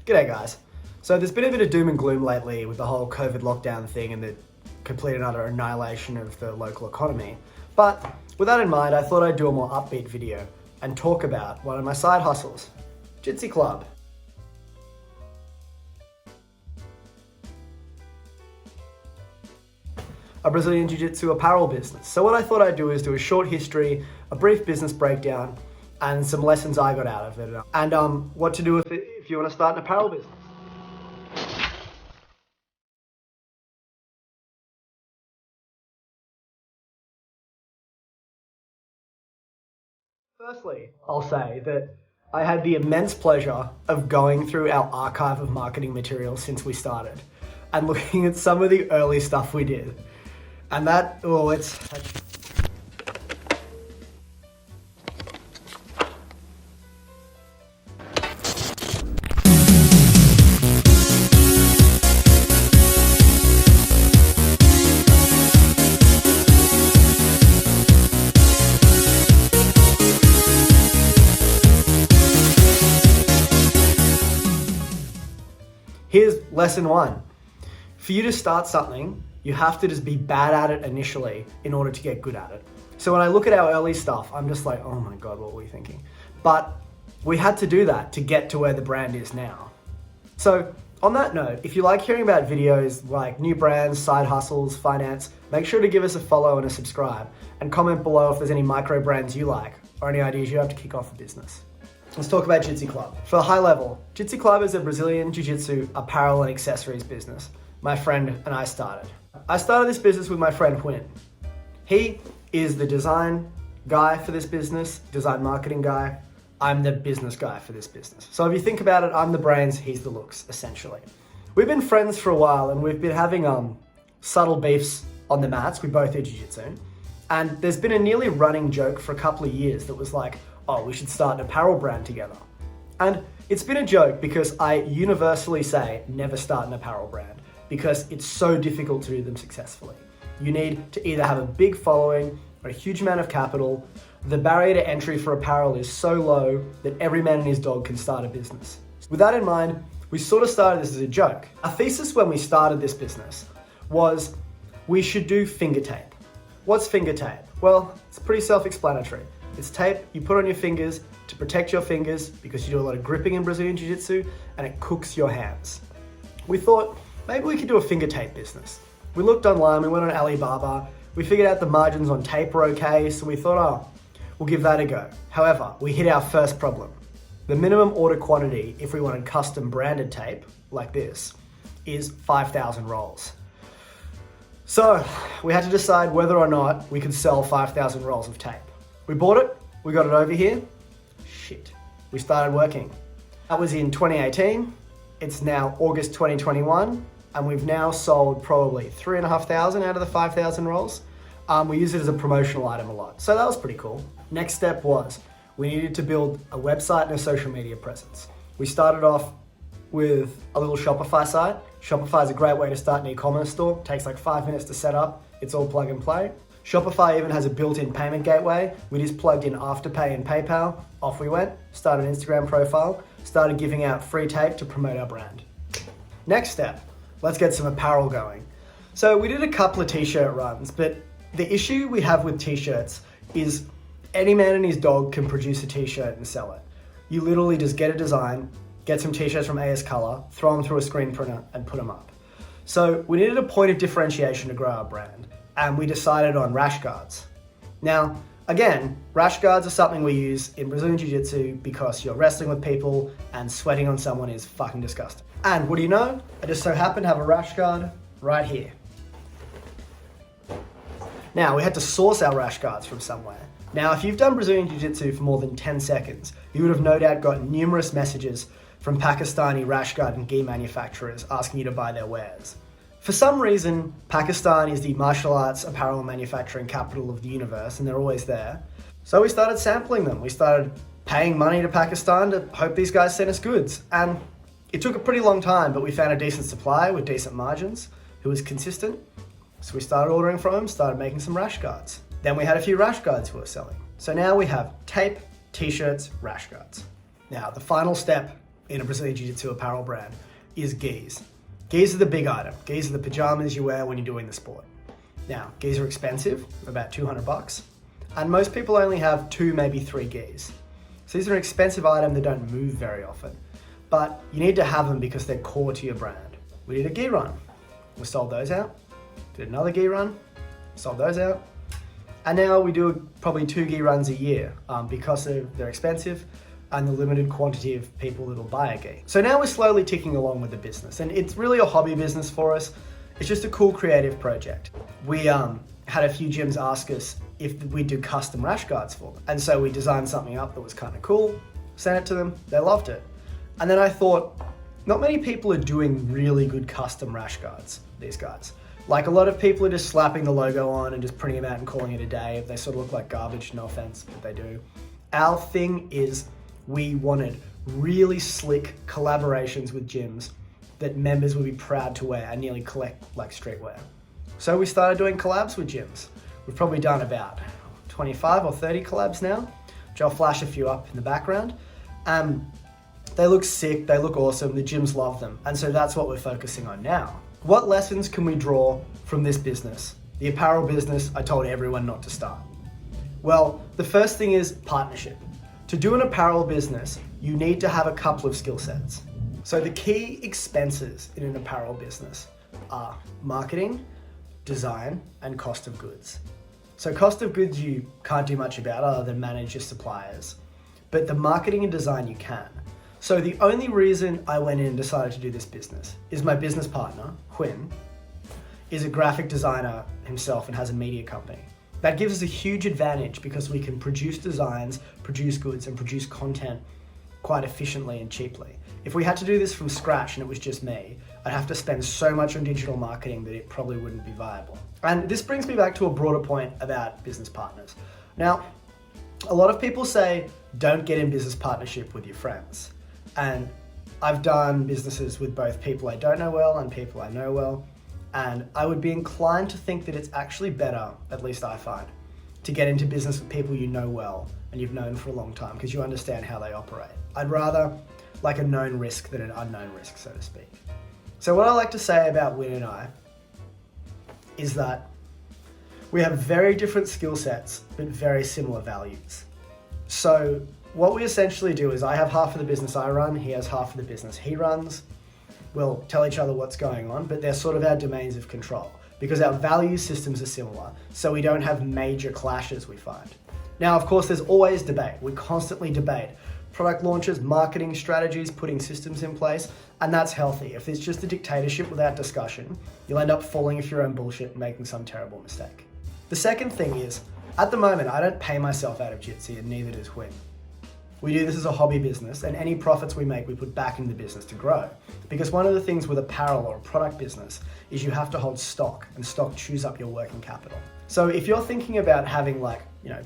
G'day guys. So there's been a bit of doom and gloom lately with the whole COVID lockdown thing and the complete and utter annihilation of the local economy. But with that in mind, I thought I'd do a more upbeat video and talk about one of my side hustles, Jitsy Club. A Brazilian Jiu-Jitsu apparel business. So what I thought I'd do is do a short history, a brief business breakdown, and some lessons I got out of it, and what to do if you want to start an apparel business. Firstly, I'll say that I had the immense pleasure of going through our archive of marketing materials since we started and looking at some of the early stuff we did. And that, here's lesson one. For you to start something, you have to just be bad at it initially in order to get good at it. So when I look at our early stuff, I'm just like, oh my God, what were we thinking? But we had to do that to get to where the brand is now. So on that note, if you like hearing about videos like new brands, side hustles, finance, make sure to give us a follow and a subscribe, and comment below if there's any micro brands you like or any ideas you have to kick off a business. Let's talk about Jitsy Club. For a high level, Jitsy Club is a Brazilian Jiu-Jitsu apparel and accessories business my friend and I started. I started this business with my friend Huynh. He is the design guy for this business, design marketing guy. I'm the business guy for this business. So if you think about it, I'm the brains, he's the looks, essentially. We've been friends for a while and we've been having subtle beefs on the mats. We both do Jiu-Jitsu. And there's been a nearly running joke for a couple of years that was like, oh, we should start an apparel brand together. And it's been a joke because I universally say never start an apparel brand because it's so difficult to do them successfully. You need to either have a big following or a huge amount of capital. The barrier to entry for apparel is so low that every man and his dog can start a business. With that in mind, we sort of started this as a joke. Our thesis when we started this business was we should do finger tape. What's finger tape? Well, it's pretty self-explanatory. It's tape you put on your fingers to protect your fingers because you do a lot of gripping in Brazilian Jiu-Jitsu and it cooks your hands. We thought maybe we could do a finger tape business. We looked online, we went on Alibaba, we figured out the margins on tape were okay, so we thought, oh, we'll give that a go. However, we hit our first problem. The minimum order quantity, if we wanted custom branded tape like this, is 5,000 rolls. So we had to decide whether or not we could sell 5,000 rolls of tape. We bought it, we got it over here, shit. We started working. That was in 2018, it's now August 2021, and we've now sold probably 3,500 out of the 5,000 rolls. We use it as a promotional item a lot, so that was pretty cool. Next step was, we needed to build a website and a social media presence. We started off with a little Shopify site. Shopify is a great way to start an e-commerce store. It takes like 5 minutes to set up. It's all plug and play. Shopify even has a built-in payment gateway. We just plugged in Afterpay and PayPal. Off we went, started an Instagram profile, started giving out free tape to promote our brand. Next step, let's get some apparel going. So we did a couple of t-shirt runs, but the issue we have with t-shirts is any man and his dog can produce a t-shirt and sell it. You literally just get a design, get some t-shirts from AS Color, throw them through a screen printer and put them up. So we needed a point of differentiation to grow our brand, and we decided on rash guards. Now, again, rash guards are something we use in Brazilian Jiu-Jitsu because you're wrestling with people and sweating on someone is fucking disgusting. And what do you know? I just so happen to have a rash guard right here. Now, we had to source our rash guards from somewhere. Now, if you've done Brazilian Jiu-Jitsu for more than 10 seconds, you would have no doubt gotten numerous messages from Pakistani rash guard and gi manufacturers asking you to buy their wares. For some reason, Pakistan is the martial arts apparel manufacturing capital of the universe, and they're always there. So we started sampling them. We started paying money to Pakistan to hope these guys sent us goods. And it took a pretty long time, but we found a decent supply with decent margins, who was consistent. So we started ordering from them, started making some rash guards. Then we had a few rash guards we were selling. So now we have tape, t-shirts, rash guards. Now, the final step in a Brazilian Jiu-Jitsu apparel brand is gis. Gis are the big item. Gis are the pajamas you wear when you're doing the sport. Now, gis are expensive, about $200, and most people only have 2, maybe 3 gis. So these are an expensive item that don't move very often, but you need to have them because they're core to your brand. We did a gi run. We sold those out. Did another gi run. Sold those out. And now we do probably 2 gi runs a year because they're expensive and the limited quantity of people that'll buy a gi. So now we're slowly ticking along with the business, and it's really a hobby business for us. It's just a cool creative project. We had a few gyms ask us if we'd do custom rash guards for them. And so we designed something up that was kind of cool, sent it to them, they loved it. And then I thought, not many people are doing really good custom rash guards these guys. Like, a lot of people are just slapping the logo on and just printing them out and calling it a day. They sort of look like garbage, no offense, but they do. Our thing is we wanted really slick collaborations with gyms that members would be proud to wear and nearly collect like streetwear. So we started doing collabs with gyms. We've probably done about 25 or 30 collabs now, which I'll flash a few up in the background. They look sick, they look awesome, the gyms love them, and so that's what we're focusing on now. What lessons can we draw from this business? The apparel business I told everyone not to start. Well, the first thing is partnership. To do an apparel business, you need to have a couple of skill sets. So the key expenses in an apparel business are marketing, design, and cost of goods. So cost of goods you can't do much about other than manage your suppliers, but the marketing and design you can. So the only reason I went in and decided to do this business is my business partner, Huynh, is a graphic designer himself and has a media company. That gives us a huge advantage because we can produce designs, produce goods, and produce content quite efficiently and cheaply. If we had to do this from scratch and it was just me, I'd have to spend so much on digital marketing that it probably wouldn't be viable. And this brings me back to a broader point about business partners. Now, a lot of people say, don't get in business partnership with your friends. And I've done businesses with both people I don't know well and people I know well. And I would be inclined to think that it's actually better, at least I find, to get into business with people you know well and you've known for a long time because you understand how they operate. I'd rather like a known risk than an unknown risk, so to speak. So what I like to say about Huynh and I is that we have very different skill sets, but very similar values. So what we essentially do is I have half of the business I run, he has half of the business he runs. We'll tell each other what's going on, but they're sort of our domains of control because our value systems are similar, so we don't have major clashes, we find. Now, of course, there's always debate. We constantly debate product launches, marketing strategies, putting systems in place, and that's healthy. If it's just a dictatorship without discussion, you'll end up falling for your own bullshit and making some terrible mistake. The second thing is, at the moment, I don't pay myself out of Jitsy, and neither does Huynh. We do this as a hobby business, and any profits we make, we put back into the business to grow. Because one of the things with apparel or a product business is you have to hold stock, and stock chews up your working capital. So if you're thinking about having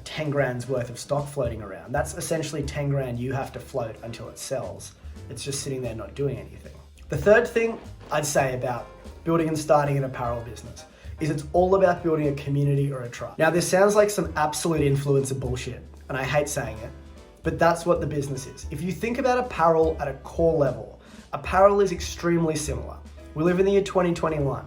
10 grand's worth of stock floating around, that's essentially 10 grand you have to float until it sells. It's just sitting there not doing anything. The third thing I'd say about building and starting an apparel business is it's all about building a community or a tribe. Now, this sounds like some absolute influencer bullshit, and I hate saying it, but that's what the business is. If you think about apparel at a core level, apparel is extremely similar. We live in the year 2021.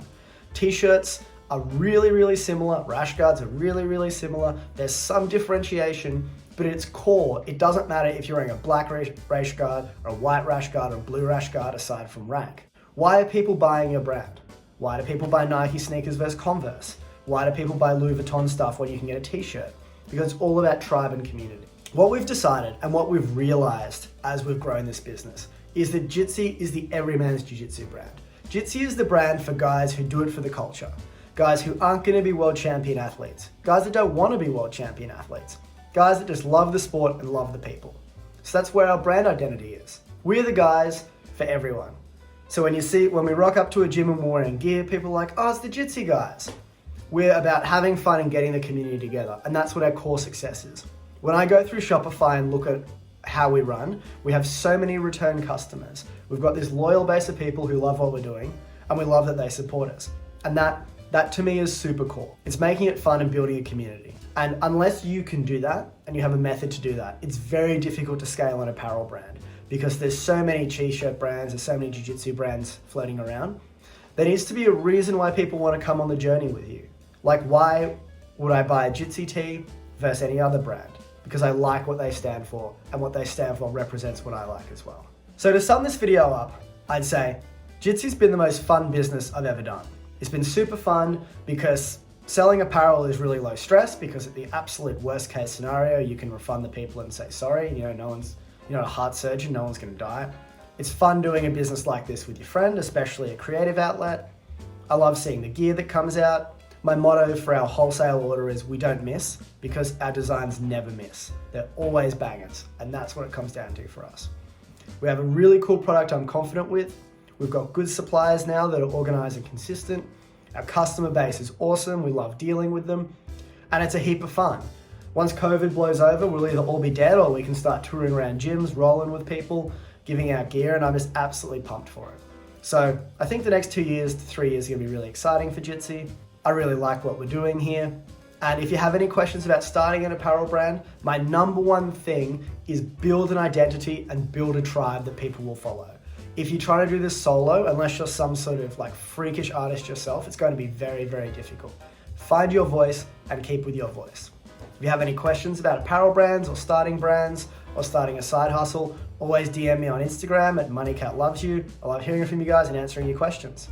T-shirts are really, really similar. Rash guards are really, really similar. There's some differentiation, but at its core, it doesn't matter if you're wearing a black rash guard or a white rash guard or a blue rash guard aside from rank. Why are people buying your brand? Why do people buy Nike sneakers versus Converse? Why do people buy Louis Vuitton stuff when you can get a t-shirt? Because it's all about tribe and community. What we've decided and what we've realized as we've grown this business is that Jitsy is the everyman's jiu-jitsu brand. Jitsy is the brand for guys who do it for the culture, guys who aren't going to be world champion athletes, guys that don't want to be world champion athletes, guys that just love the sport and love the people. So that's where our brand identity is. We're the guys for everyone. So when we rock up to a gym and we're wearing gear, people are like, oh, it's the Jitsy guys. We're about having fun and getting the community together, and that's what our core success is. When I go through Shopify and look at how we run, we have so many return customers. We've got this loyal base of people who love what we're doing, and we love that they support us. And that to me is super cool. It's making it fun and building a community. And unless you can do that, and you have a method to do that, it's very difficult to scale an apparel brand because there's so many t-shirt brands, there's so many jiu-jitsu brands floating around. There needs to be a reason why people want to come on the journey with you. Like, why would I buy a Jitsy tee versus any other brand? Because I like what they stand for, and what they stand for represents what I like as well. So to sum this video up, I'd say Jitsy's been the most fun business I've ever done. It's been super fun because selling apparel is really low stress, because at the absolute worst case scenario, you can refund the people and say sorry. No one's, a heart surgeon, no one's gonna die. It's fun doing a business like this with your friend, especially a creative outlet. I love seeing the gear that comes out. My motto for our wholesale order is we don't miss, because our designs never miss. They're always bangers, and that's what it comes down to for us. We have a really cool product I'm confident with. We've got good suppliers now that are organized and consistent. Our customer base is awesome. We love dealing with them, and it's a heap of fun. Once COVID blows over, we'll either all be dead or we can start touring around gyms, rolling with people, giving out gear, and I'm just absolutely pumped for it. So I think the next 2 years to 3 years are gonna be really exciting for Jitsy. I really like what we're doing here. And if you have any questions about starting an apparel brand, my number one thing is build an identity and build a tribe that people will follow. If you're trying to do this solo, unless you're some sort of like freakish artist yourself, it's going to be very, very difficult. Find your voice and keep with your voice. If you have any questions about apparel brands or starting a side hustle, always DM me on Instagram at MoneyCatLovesYou. I love hearing from you guys and answering your questions.